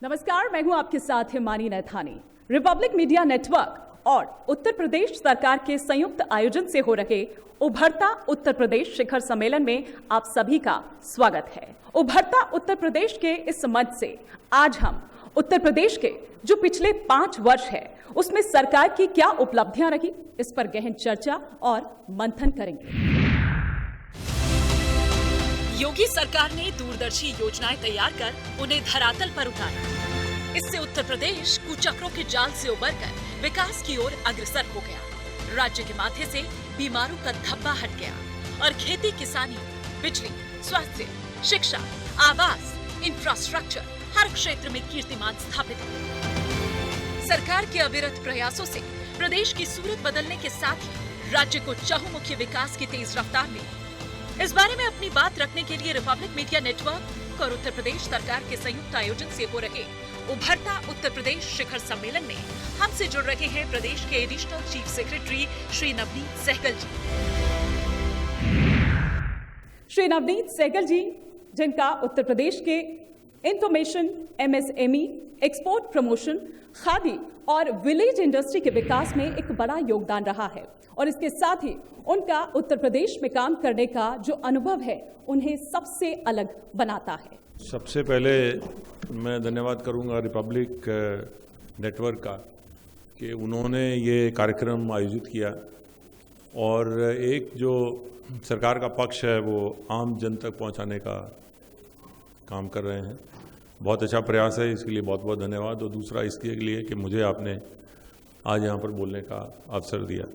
नमस्कार, मैं हूं आपके साथ Himani Naithani. Republic media network और उत्तर प्रदेश सरकार के संयुक्त आयोजन से हो रहे उभरता उत्तर प्रदेश शिखर सम्मेलन में आप सभी का स्वागत है। उभरता उत्तर प्रदेश के इस मंच से आज हम उत्तर प्रदेश के जो पिछले 5 वर्ष है उसमें सरकार की क्या उपलब्धियां रही, इस पर गहन चर्चा और मंथन करेंगे। योगी सरकार ने दूरदर्शी योजनाएं तैयार कर उन्हें धरातल पर उतारा। इससे उत्तर प्रदेश कुचक्रों के जाल से उबरकर विकास की ओर अग्रसर हो गया। राज्य के माथे से बीमारों का धब्बा हट गया और खेती किसानी, बिजली, स्वास्थ्य, शिक्षा, आवास, इंफ्रास्ट्रक्चर हर क्षेत्र में कीर्तिमान स्थापित हुआ। सरकार के अविरत प्रयासों से प्रदेश की सूरत बदलने के साथ ही राज्य को चहुमुखी विकास की तेज रफ्तार मिली। इस बारे में अपनी बात रखने के लिए रिपब्लिक मीडिया नेटवर्क और उत्तर प्रदेश सरकार के संयुक्त आयोजन से हो रहे उभरता उत्तर प्रदेश शिखर सम्मेलन में हमसे जुड़ रहे हैं प्रदेश के additional chief secretary Shri Navneet Sehgal ji. Shri Navneet Sehgal ji, जिनका उत्तर प्रदेश के information, MSME, export promotion, khadi और विलेज इंडस्ट्री के विकास में एक बड़ा योगदान रहा है और इसके साथ ही उनका उत्तर प्रदेश में काम करने का जो अनुभव है उन्हें सबसे अलग बनाता है। सबसे पहले मैं धन्यवाद करूंगा रिपब्लिक नेटवर्क का कि उन्होंने ये कार्यक्रम आयोजित किया और एक जो सरकार का पक्ष है वो आम जन तक पहुंचाने का काम कर रहे हैं। बहुत अच्छा प्रयास है, इसके लिए बहुत बहुत धन्यवाद। और दूसरा इसके लिए कि मुझे आपने आज यहाँ पर बोलने का अवसर दिया।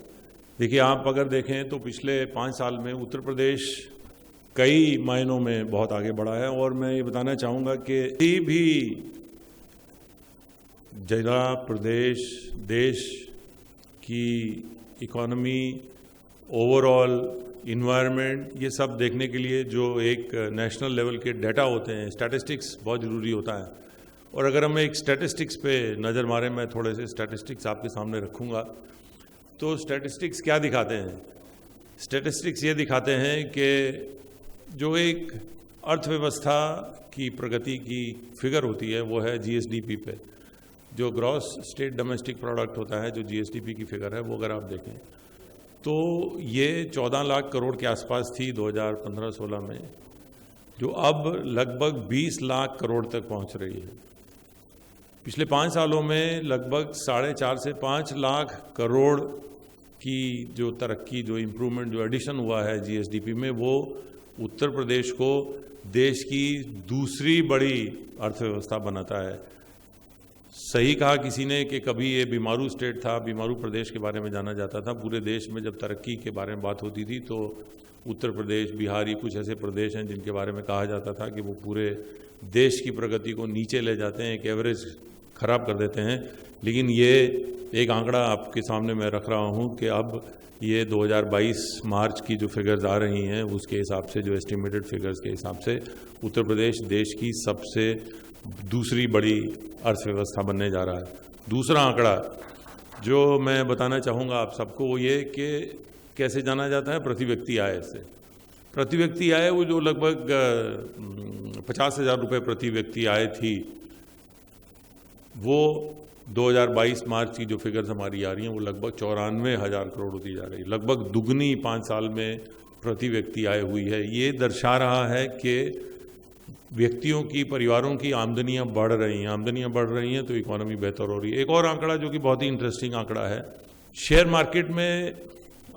देखिए, आप अगर देखें तो पिछले 5 साल में उत्तर प्रदेश कई मायनों में बहुत आगे बढ़ा है और मैं ये बताना चाहूँगा कि किसी भी जिला, प्रदेश, देश की इकोनॉमी, ओवरऑल इन्वायरमेंट, ये सब देखने के लिए जो एक नेशनल लेवल के डाटा होते हैं, स्टैटिस्टिक्स बहुत ज़रूरी होता है। और अगर हम एक स्टैटिस्टिक्स पे नज़र मारें, मैं थोड़े से स्टैटिस्टिक्स आपके सामने रखूँगा। तो स्टैटिस्टिक्स क्या दिखाते हैं? स्टैटिस्टिक्स ये दिखाते हैं कि जो एक अर्थव्यवस्था की प्रगति की फिगर होती है वो है जीएसडीपी पे। जो ग्रॉस स्टेट डोमेस्टिक प्रोडक्ट होता है, जो जीएसडीपी की फिगर है, वो अगर आप देखें तो ये 14 लाख करोड़ के आसपास थी 2015-16 में, जो अब लगभग 20 लाख करोड़ तक पहुंच रही है। पिछले 5 सालों में लगभग 4.5 से 5 लाख करोड़ की जो तरक्की, जो इम्प्रूवमेंट, जो एडिशन हुआ है जीएसडीपी में, वो उत्तर प्रदेश को देश की दूसरी बड़ी अर्थव्यवस्था बनाता है। सही कहा किसी ने कि कभी ये बीमारू स्टेट था, बीमारू प्रदेश के बारे में जाना जाता था। पूरे देश में जब तरक्की के बारे में बात होती थी तो उत्तर प्रदेश, बिहार, कुछ ऐसे प्रदेश हैं जिनके बारे में कहा जाता था कि वो पूरे देश की प्रगति को नीचे ले जाते हैं, एक एवरेज खराब कर देते हैं। लेकिन ये एक आंकड़ा आपके सामने मैं रख रहा हूँ कि अब ये 2022 मार्च की जो फिगर्स आ रही हैं उसके हिसाब से, जो एस्टिमेटेड फिगर्स के हिसाब से, उत्तर प्रदेश देश की सबसे दूसरी बड़ी अर्थव्यवस्था बनने जा रहा है। दूसरा आंकड़ा जो मैं बताना चाहूँगा आप सबको वो ये कि कैसे जाना जाता है प्रति व्यक्ति आय से। प्रति व्यक्ति आय वो जो लगभग 50,000 रुपये प्रति व्यक्ति आय थी, वो 2022 मार्च की जो फिगर्स हमारी आ रही हैं वो लगभग 94,000 करोड़ होती जा रही है। लगभग दुगनी 5 साल में प्रति व्यक्ति आय हुई है। ये दर्शा रहा है कि व्यक्तियों की, परिवारों की आमदनियां बढ़ रही हैं। आमदनियां बढ़ रही हैं तो इकोनॉमी बेहतर हो रही है। एक और आंकड़ा जो कि बहुत ही इंटरेस्टिंग आंकड़ा है, शेयर मार्केट में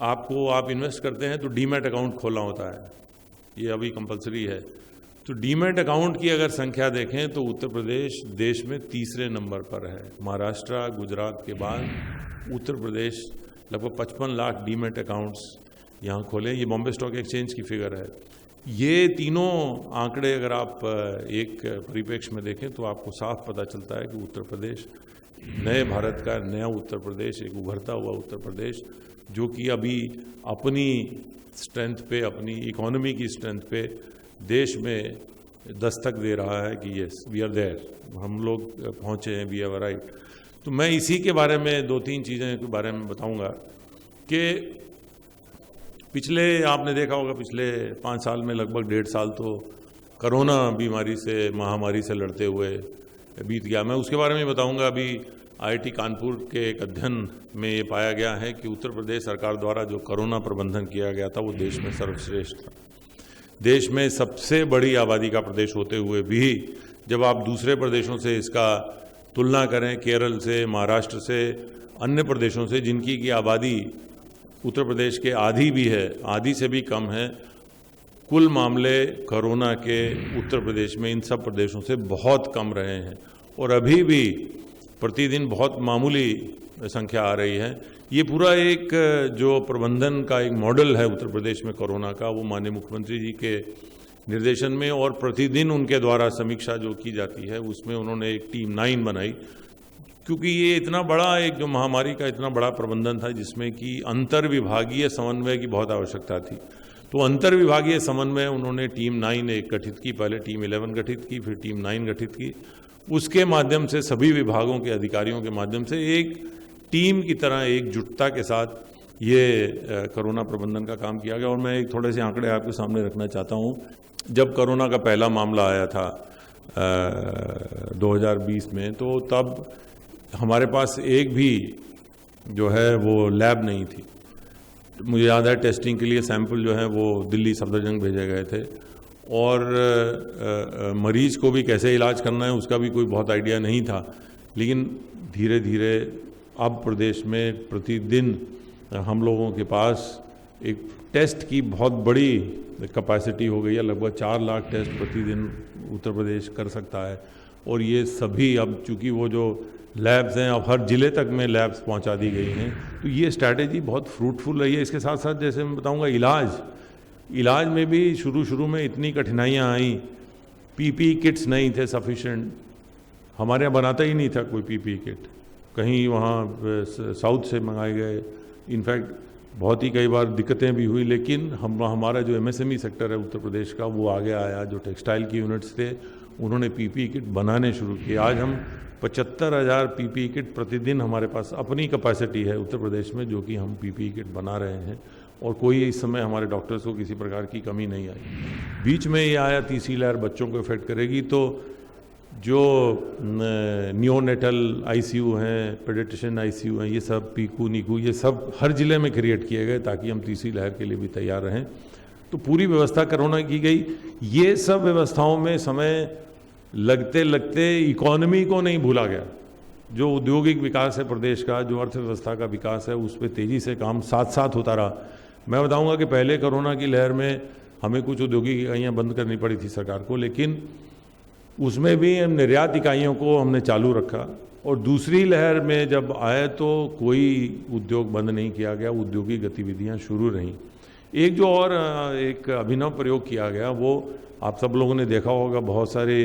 आप इन्वेस्ट करते हैं तो डीमैट अकाउंट खोलना होता है, ये अभी कंपलसरी है। तो डीमैट अकाउंट की अगर संख्या देखें तो उत्तर प्रदेश देश में तीसरे नंबर पर है। महाराष्ट्र, गुजरात के बाद उत्तर प्रदेश लगभग 55 लाख डीमैट अकाउंट्स यहाँ खोले। ये बॉम्बे स्टॉक एक्सचेंज की फिगर है। ये तीनों आंकड़े अगर आप एक परिप्रेक्ष्य में देखें तो आपको साफ पता चलता है कि उत्तर प्रदेश नए भारत का नया उत्तर प्रदेश, एक उभरता हुआ उत्तर प्रदेश, जो कि अभी अपनी स्ट्रेंथ पे, अपनी इकोनॉमी की स्ट्रेंथ पे देश में दस्तक दे रहा है कि यस वी आर देयर, हम लोग पहुँचे हैं, वी हैव अराइव्ड। तो मैं इसी के बारे में 2-3 चीज़ें के बारे में बताऊंगा कि पिछले, आपने देखा होगा पिछले 5 साल में लगभग 1.5 साल तो कोरोना बीमारी से, महामारी से लड़ते हुए बीत गया। मैं उसके बारे में बताऊंगा। अभी IIT कानपुर के एक अध्ययन में ये पाया गया है कि उत्तर प्रदेश सरकार द्वारा जो कोरोना प्रबंधन किया गया था वो देश में सर्वश्रेष्ठ था। देश में सबसे बड़ी आबादी का प्रदेश होते हुए भी जब आप दूसरे प्रदेशों से इसका तुलना करें, केरल से, महाराष्ट्र से, अन्य प्रदेशों से जिनकी की आबादी उत्तर प्रदेश के आधी भी है, आधी से भी कम है, कुल मामले कोरोना के उत्तर प्रदेश में इन सब प्रदेशों से बहुत कम रहे हैं और अभी भी प्रतिदिन बहुत मामूली संख्या आ रही है। ये पूरा एक जो प्रबंधन का एक मॉडल है उत्तर प्रदेश में कोरोना का, वो माननीय मुख्यमंत्री जी के निर्देशन में और प्रतिदिन उनके द्वारा समीक्षा जो की जाती है उसमें उन्होंने एक टीम 9 बनाई, क्योंकि ये इतना बड़ा एक जो महामारी का इतना बड़ा प्रबंधन था जिसमें कि अंतर विभागीय समन्वय की बहुत आवश्यकता थी। तो अंतर विभागीय समन्वय उन्होंने टीम 9 एक गठित की, पहले टीम 11 गठित की, फिर टीम 9 गठित की। उसके माध्यम से सभी विभागों के अधिकारियों के माध्यम से एक टीम की तरह एकजुटता के साथ ये कोरोना प्रबंधन का काम किया गया। और मैं एक थोड़े से आंकड़े आपके सामने रखना चाहता हूँ। जब कोरोना का पहला मामला आया था 2020 में, तो तब हमारे पास एक भी जो है वो लैब नहीं थी। मुझे याद है टेस्टिंग के लिए सैंपल जो है वो दिल्ली सफदरजंग भेजे गए थे और मरीज को भी कैसे इलाज करना है उसका भी कोई बहुत आइडिया नहीं था। लेकिन धीरे धीरे अब प्रदेश में प्रतिदिन हम लोगों के पास एक टेस्ट की बहुत बड़ी कैपेसिटी हो गई है। लगभग 4 लाख टेस्ट प्रतिदिन उत्तर प्रदेश कर सकता है। और ये सभी अब चूँकि वो जो लैब्स हैं अब हर ज़िले तक में लैब्स पहुंचा दी गई हैं, तो ये स्ट्रैटेजी बहुत फ्रूटफुल रही है। इसके साथ साथ जैसे मैं बताऊंगा इलाज में भी शुरू में इतनी कठिनाइयां आई। PPE किट्स नहीं थे सफिशेंट, हमारे यहाँ बनाता ही नहीं था कोई PPE किट, कहीं वहाँ साउथ से मंगाए गए। इनफैक्ट बहुत ही कई बार दिक्कतें भी हुई, लेकिन हमारा जो MSME सेक्टर है उत्तर प्रदेश का वो आगे आया। जो टेक्सटाइल की यूनिट्स थे उन्होंने PPE किट बनाने शुरू किए। आज हम 75,000 PPE किट प्रतिदिन हमारे पास अपनी कैपेसिटी है उत्तर प्रदेश में, जो कि हम PPE किट बना रहे हैं और कोई इस समय हमारे डॉक्टर्स को किसी प्रकार की कमी नहीं आई। बीच में ये आया तीसरी लहर बच्चों को इफेक्ट करेगी, तो जो नियोनेटल ICU हैं, पेडियाट्रिशियन ICU हैं, ये सब पीकू नीकू ये सब हर ज़िले में क्रिएट किए गए ताकि हम तीसरी लहर के लिए भी तैयार रहें। तो पूरी व्यवस्था कोरोना की गई। ये सब व्यवस्थाओं में समय लगते लगते इकोनॉमी को नहीं भूला गया। जो औद्योगिक विकास है प्रदेश का, जो अर्थव्यवस्था का विकास है, उस पर तेज़ी से काम साथ साथ होता रहा। मैं बताऊंगा कि पहले कोरोना की लहर में हमें कुछ औद्योगिक इकाइयाँ बंद करनी पड़ी थी सरकार को, लेकिन उसमें भी हम निर्यात इकाइयों को हमने चालू रखा। और दूसरी लहर में जब आए तो कोई उद्योग बंद नहीं किया गया, औद्योगिक गतिविधियाँ शुरू रहीं। एक जो और एक अभिनव प्रयोग किया गया वो आप सब लोगों ने देखा होगा, बहुत सारे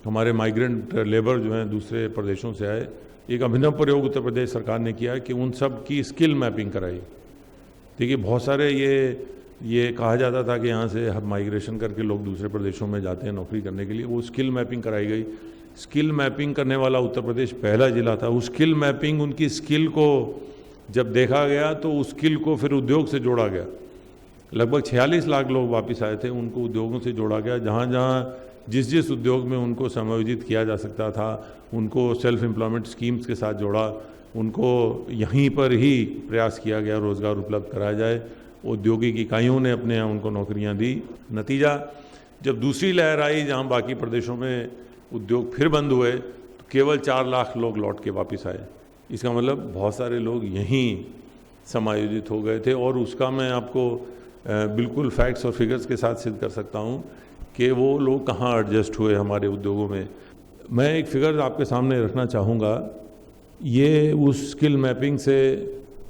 हमारे माइग्रेंट लेबर जो हैं दूसरे प्रदेशों से आए। एक अभिनव प्रयोग उत्तर प्रदेश सरकार ने किया कि उन सब की स्किल मैपिंग कराई। देखिए बहुत सारे ये कहा जाता था कि यहाँ से हम माइग्रेशन करके लोग दूसरे प्रदेशों में जाते हैं नौकरी करने के लिए, वो स्किल मैपिंग कराई गई। स्किल मैपिंग करने वाला उत्तर प्रदेश पहला जिला था। उस स्किल मैपिंग, उनकी स्किल को जब देखा गया तो उस स्किल को फिर उद्योग से जोड़ा गया। लगभग 46 लाख लोग वापस आए थे, उनको उद्योगों से जोड़ा गया। जहाँ जहाँ जिस उद्योग में उनको समायोजित किया जा सकता था उनको सेल्फ एम्प्लॉयमेंट स्कीम्स के साथ जोड़ा, उनको यहीं पर ही प्रयास किया गया रोज़गार उपलब्ध कराया जाए। औद्योगिक इकाइयों ने अपने यहाँ उनको नौकरियाँ दी। नतीजा जब दूसरी लहर आई जहाँ बाकी प्रदेशों में उद्योग फिर बंद हुए तो केवल 4 लाख लोग लौट के वापस आए। इसका मतलब बहुत सारे लोग यहीं समायोजित हो गए थे। और उसका मैं आपको बिल्कुल फैक्ट्स और फिगर्स के साथ सिद्ध कर सकता हूँ कि वो लोग कहाँ एडजस्ट हुए हमारे उद्योगों में। मैं एक फिगर आपके सामने रखना चाहूँगा। ये उस स्किल मैपिंग से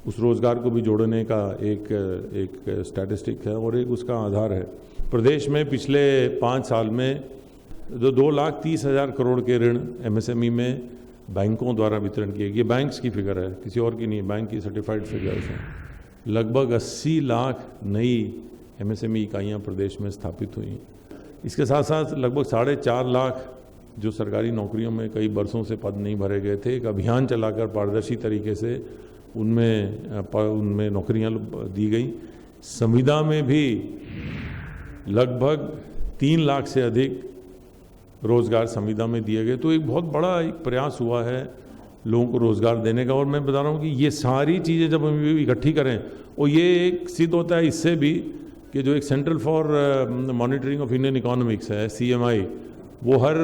उस रोज़गार को भी जोड़ने का एक स्टैटिस्टिक है और एक उसका आधार है। प्रदेश में पिछले 5 साल में 2,30,000 करोड़ के ऋण MSME में बैंकों द्वारा वितरण किए गए। बैंक्स की फिगर है, किसी और की नहीं, बैंक की सर्टिफाइड फिगर्स हैं। लगभग 80 लाख नई MSME इकाइयाँ प्रदेश में स्थापित हुई। इसके साथ साथ लगभग 4.5 लाख जो सरकारी नौकरियों में कई बरसों से पद नहीं भरे गए थे, एक अभियान चलाकर पारदर्शी तरीके से उनमें नौकरियां दी गई। संविदा में भी लगभग 3 लाख से अधिक रोज़गार संविदा में दिए गए। तो एक बहुत बड़ा एक प्रयास हुआ है लोगों को रोज़गार देने का। और मैं बता रहा हूँ कि ये सारी चीज़ें जब हम इकट्ठी करें, और ये एक सिद्ध होता है इससे भी कि जो एक central for monitoring of Indian economics है, CMI, वो हर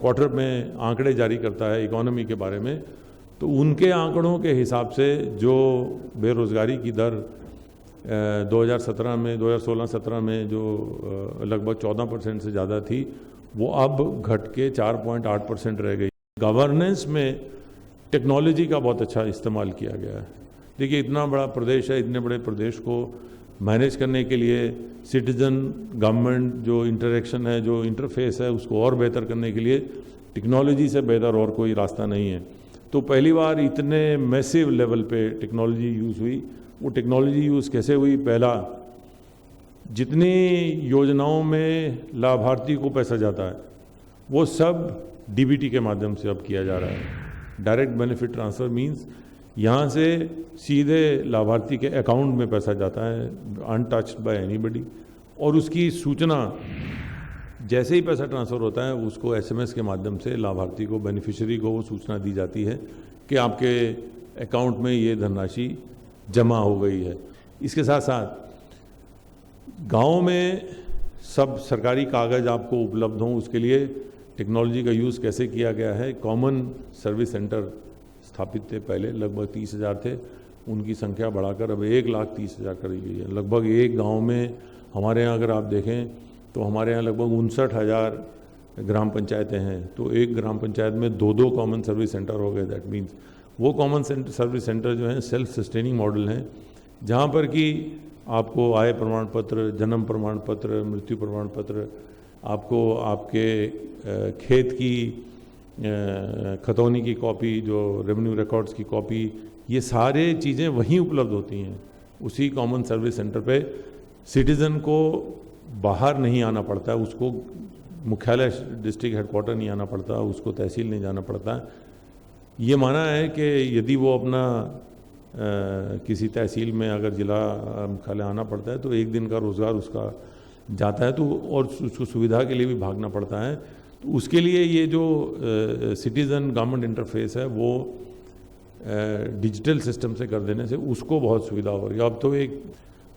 क्वार्टर में आंकड़े जारी करता है इकोनॉमी के बारे में। तो उनके आंकड़ों के हिसाब से जो बेरोज़गारी की दर 2017 में 2016-17 में जो लगभग 14% से ज़्यादा थी, वो अब घट के 4.8% रह गई। गवर्नेंस में टेक्नोलॉजी का बहुत अच्छा इस्तेमाल किया गया है। देखिए, इतना बड़ा प्रदेश है, इतने बड़े प्रदेश को मैनेज करने के लिए सिटीजन गवर्नमेंट जो इंटरेक्शन है, जो इंटरफेस है, उसको और बेहतर करने के लिए टेक्नोलॉजी से बेहतर और कोई रास्ता नहीं है। तो पहली बार इतने मैसिव लेवल पे टेक्नोलॉजी यूज़ हुई। वो टेक्नोलॉजी यूज़ कैसे हुई? पहला, जितनी योजनाओं में लाभार्थी को पैसा जाता है वो सब DBT के माध्यम से अब किया जा रहा है। डायरेक्ट बेनिफिट ट्रांसफ़र मीन्स यहाँ से सीधे लाभार्थी के अकाउंट में पैसा जाता है, अनटच्ड बाय एनीबडी। और उसकी सूचना जैसे ही पैसा ट्रांसफ़र होता है उसको SMS के माध्यम से लाभार्थी को, बेनिफिशियरी को वो सूचना दी जाती है कि आपके अकाउंट में ये धनराशि जमा हो गई है। इसके साथ साथ गाँव में सब सरकारी कागज़ आपको उपलब्ध हों, उसके लिए टेक्नोलॉजी का यूज़ कैसे किया गया है। कॉमन सर्विस सेंटर स्थापित थे, पहले लगभग 30,000 थे, उनकी संख्या बढ़ाकर अब 1,30,000 कर दी गई है। लगभग एक गांव में हमारे यहाँ अगर आप देखें तो हमारे यहाँ लगभग 59,000 ग्राम पंचायतें हैं। तो एक ग्राम पंचायत में 2-2 कॉमन सर्विस सेंटर हो गए। दैट मीन्स वो कॉमन सर्विस सेंटर जो हैं सेल्फ सस्टेनिंग मॉडल हैं, जहाँ पर कि आपको आय प्रमाण पत्र, जन्म प्रमाण पत्र, मृत्यु प्रमाण पत्र, आपको आपके खेत की खतौनी की कॉपी, जो रेवेन्यू रिकॉर्ड्स की कॉपी, ये सारे चीज़ें वहीं उपलब्ध होती हैं उसी कॉमन सर्विस सेंटर पे। सिटीज़न को बाहर नहीं आना पड़ता है, उसको मुख्यालय डिस्ट्रिक्ट हेडक्वार्टर नहीं आना पड़ता, उसको तहसील नहीं जाना पड़ता। ये माना है कि यदि वो अपना किसी तहसील में अगर जिला मुख्यालय आना पड़ता है तो एक दिन का रोज़गार उसका जाता है, तो और उसको सुविधा के लिए भी भागना पड़ता है। तो उसके लिए ये जो सिटीज़न गवर्नमेंट इंटरफेस है वो डिजिटल सिस्टम से कर देने से उसको बहुत सुविधा हो रही है। अब तो एक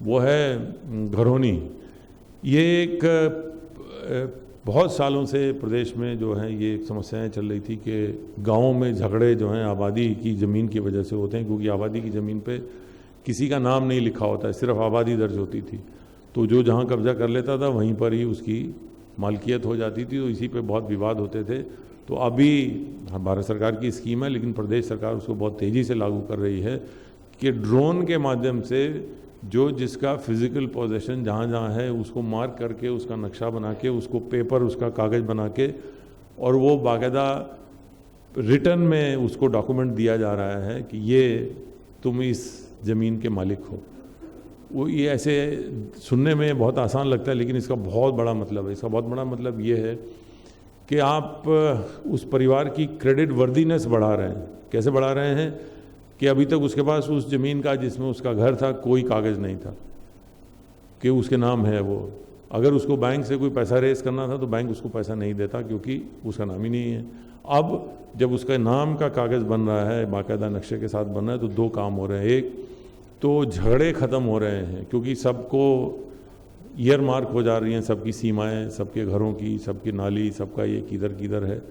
वो है घरौनी, ये एक बहुत सालों से प्रदेश में जो है ये समस्याएं चल रही थी कि गाँवों में झगड़े जो हैं आबादी की ज़मीन की वजह से होते हैं, क्योंकि आबादी की ज़मीन पे किसी का नाम नहीं लिखा होता है, सिर्फ आबादी दर्ज होती थी। तो जो जहाँ कब्जा कर लेता था वहीं पर ही उसकी मालकियत हो जाती थी, तो इसी पे बहुत विवाद होते थे। तो अभी भारत सरकार की स्कीम है, लेकिन प्रदेश सरकार उसको बहुत तेज़ी से लागू कर रही है कि ड्रोन के माध्यम से जो जिसका फिजिकल पोजेशन जहाँ जहाँ है उसको मार्क करके, उसका नक्शा बना के, उसको पेपर, उसका कागज़ बना के, और वो बाकायदा रिटर्न में उसको डॉक्यूमेंट दिया जा रहा है कि ये तुम इस ज़मीन के मालिक हो। वो ये ऐसे सुनने में बहुत आसान लगता है, लेकिन इसका बहुत बड़ा मतलब है। इसका बहुत बड़ा मतलब ये है कि आप उस परिवार की क्रेडिट वर्दीनेस बढ़ा रहे हैं। कैसे बढ़ा रहे हैं कि अभी तक उसके पास उस ज़मीन का, जिसमें उसका घर था, कोई कागज़ नहीं था कि उसके नाम है वो। अगर उसको बैंक से कोई पैसा रेज करना था तो बैंक उसको पैसा नहीं देता, क्योंकि उसका नाम ही नहीं है। अब जब उसका नाम का कागज़ बन रहा है, बाकायदा नक्शे के साथ बन रहा है, तो दो काम हो रहे हैं। एक तो झगड़े ख़त्म हो रहे हैं, क्योंकि सबको ईयर मार्क हो जा रही हैं, सबकी सीमाएं, सबके घरों की, सबकी नाली, सबका ये किधर किधर है।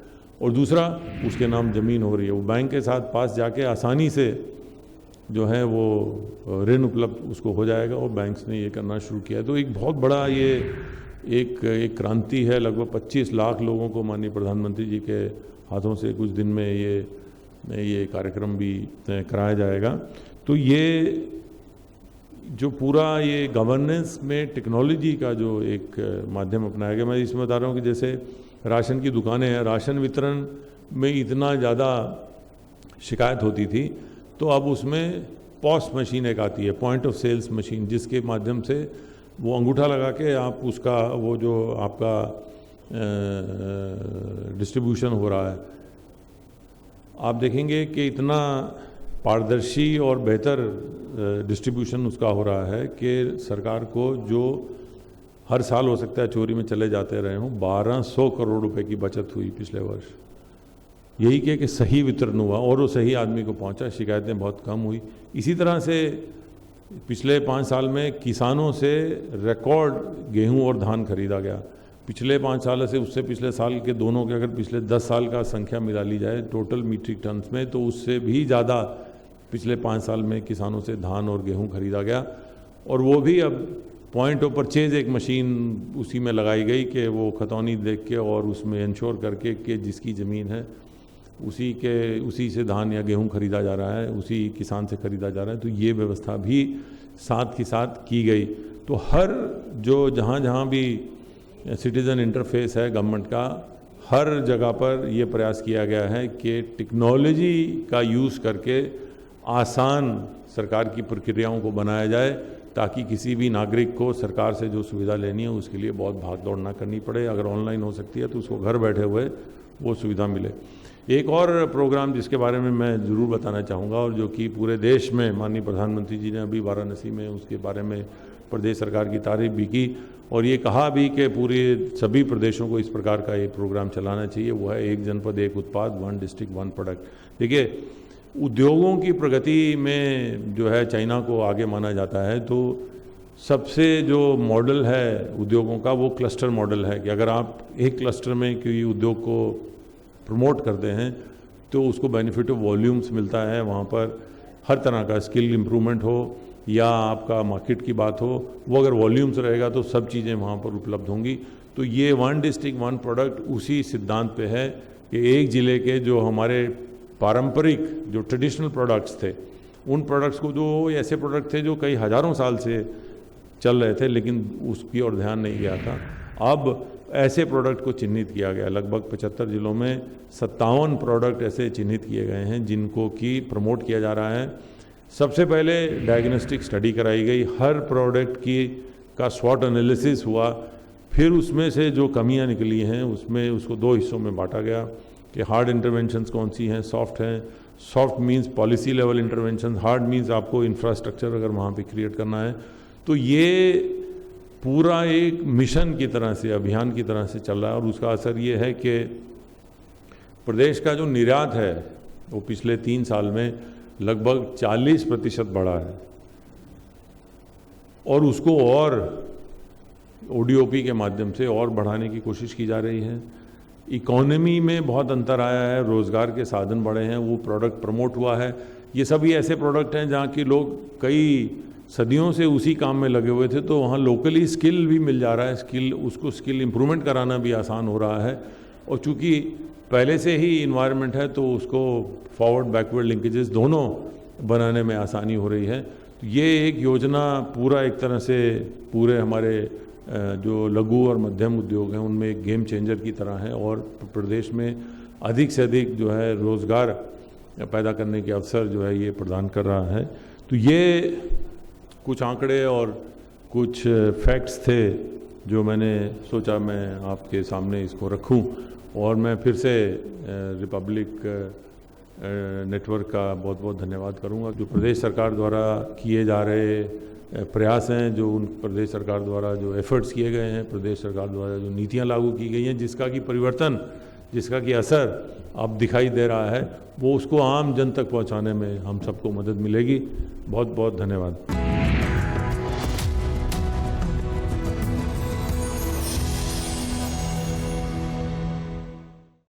और दूसरा, उसके नाम ज़मीन हो रही है, वो बैंक के साथ पास जाके आसानी से जो है वो ऋण उपलब्ध उसको हो जाएगा, और बैंक्स ने ये करना शुरू किया है। तो एक बहुत बड़ा ये एक क्रांति है। लगभग 25 लाख लोगों को माननीय प्रधानमंत्री जी के हाथों से कुछ दिन में ये कार्यक्रम भी कराया जाएगा। तो ये जो पूरा ये गवर्नेंस में टेक्नोलॉजी का जो एक माध्यम अपनाया गया, मैं इसमें बता रहा हूँ कि जैसे राशन की दुकानें हैं, राशन वितरण में इतना ज़्यादा शिकायत होती थी, तो अब उसमें पॉस मशीन एक आती है, पॉइंट ऑफ सेल्स मशीन, जिसके माध्यम से वो अंगूठा लगा के आप उसका वो जो आपका डिस्ट्रीब्यूशन हो रहा है, आप देखेंगे कि इतना पारदर्शी और बेहतर डिस्ट्रीब्यूशन उसका हो रहा है कि सरकार को जो हर साल हो सकता है चोरी में चले जाते रहे हों, 1200 करोड़ रुपए की बचत हुई पिछले वर्ष। यही कि सही वितरण हुआ और वो सही आदमी को पहुंचा, शिकायतें बहुत कम हुई। इसी तरह से पिछले 5 साल में किसानों से रिकॉर्ड गेहूं और धान खरीदा गया। पिछले 5 साल से उससे पिछले साल के दोनों के अगर पिछले 10 साल का संख्या मिला ली जाए टोटल मीट्रिक टन्स में, तो उससे भी ज़्यादा पिछले 5 साल में किसानों से धान और गेहूं खरीदा गया। और वो भी अब पॉइंट ऑफ परचेज एक मशीन उसी में लगाई गई कि वो खतौनी देख के और उसमें इंश्योर करके कि जिसकी ज़मीन है उसी से धान या गेहूं खरीदा जा रहा है, उसी किसान से खरीदा जा रहा है। तो ये व्यवस्था भी साथ के साथ की गई। तो हर जो जहाँ भी सिटीज़न इंटरफेस है गवर्नमेंट का, हर जगह पर ये प्रयास किया गया है कि टेक्नोलॉजी का यूज़ करके आसान सरकार की प्रक्रियाओं को बनाया जाए, ताकि किसी भी नागरिक को सरकार से जो सुविधा लेनी है उसके लिए बहुत भाग दौड़ ना करनी पड़े। अगर ऑनलाइन हो सकती है तो उसको घर बैठे हुए वो सुविधा मिले। एक और प्रोग्राम जिसके बारे में मैं ज़रूर बताना चाहूँगा और जो कि पूरे देश में माननीय प्रधानमंत्री जी ने अभी वाराणसी में उसके बारे में प्रदेश सरकार की तारीफ भी की और ये कहा भी कि पूरे सभी प्रदेशों को इस प्रकार का एक प्रोग्राम चलाना चाहिए। वो है एक जनपद एक उत्पाद, 1 डिस्ट्रिक्ट 1 प्रोडक्ट। देखिए, उद्योगों की प्रगति में जो है चाइना को आगे माना जाता है, तो सबसे जो मॉडल है उद्योगों का वो क्लस्टर मॉडल है कि अगर आप एक क्लस्टर में कोई उद्योग को प्रमोट करते हैं तो उसको बेनिफिट ऑफ वॉल्यूम्स मिलता है। वहाँ पर हर तरह का स्किल इम्प्रूवमेंट हो या आपका मार्केट की बात हो, वो अगर वॉल्यूम्स रहेगा तो सब चीज़ें वहाँ पर उपलब्ध होंगी। तो ये 1 डिस्ट्रिक्ट 1 प्रोडक्ट उसी सिद्धांत पे है कि एक ज़िले के जो हमारे पारंपरिक जो ट्रेडिशनल प्रोडक्ट्स थे, उन प्रोडक्ट्स को, जो ऐसे प्रोडक्ट थे जो कई हज़ारों साल से चल रहे थे लेकिन उसकी ओर ध्यान नहीं गया था, अब ऐसे प्रोडक्ट को चिन्हित किया गया। लगभग 75 जिलों में 57 प्रोडक्ट ऐसे चिन्हित किए गए हैं जिनको कि प्रमोट किया जा रहा है। सबसे पहले डायग्नोस्टिक स्टडी कराई गई, हर प्रोडक्ट का स्वॉट एनालिसिस हुआ, फिर उसमें से जो कमियां निकली हैं उसमें उसको 2 हिस्सों में बांटा गया कि हार्ड इंटरवेंशंस कौन सी हैं, सॉफ्ट हैं। Soft means policy level intervention, hard means आपको इंफ्रास्ट्रक्चर अगर वहाँ पे क्रिएट करना है। तो ये पूरा एक मिशन की तरह से, अभियान की तरह से चल रहा है और उसका असर ये है कि प्रदेश का जो निर्यात है वो पिछले 3 साल में लगभग 40% बढ़ा है और उसको और ODOP के माध्यम से और बढ़ाने की कोशिश की जा रही है। इकोनॉमी में बहुत अंतर आया है, रोज़गार के साधन बढ़े हैं, वो प्रोडक्ट प्रमोट हुआ है। ये सभी ऐसे प्रोडक्ट हैं जहाँ की लोग कई सदियों से उसी काम में लगे हुए थे, तो वहाँ लोकली स्किल भी मिल जा रहा है, उसको स्किल इम्प्रूवमेंट कराना भी आसान हो रहा है। और चूँकि पहले से ही इन्वायरमेंट है तो उसको फॉरवर्ड बैकवर्ड लिंकेजेस दोनों बनाने में आसानी हो रही है। तो ये एक योजना पूरा एक तरह से पूरे हमारे जो लघु और मध्यम उद्योग हैं उनमें एक गेम चेंजर की तरह है और प्रदेश में अधिक से अधिक जो है रोज़गार पैदा करने के अवसर जो है ये प्रदान कर रहा है। तो ये कुछ आंकड़े और कुछ फैक्ट्स थे जो मैंने सोचा मैं आपके सामने इसको रखूं और मैं फिर से रिपब्लिक नेटवर्क का बहुत बहुत धन्यवाद करूंगा। जो प्रदेश सरकार द्वारा किए जा रहे प्रयास हैं, जो उन प्रदेश सरकार द्वारा जो एफर्ट्स किए गए हैं, प्रदेश सरकार द्वारा जो नीतियां लागू की गई हैं, जिसका कि परिवर्तन, जिसका कि असर अब दिखाई दे रहा है, वो उसको आम जन तक पहुंचाने में हम सबको मदद मिलेगी। बहुत बहुत धन्यवाद।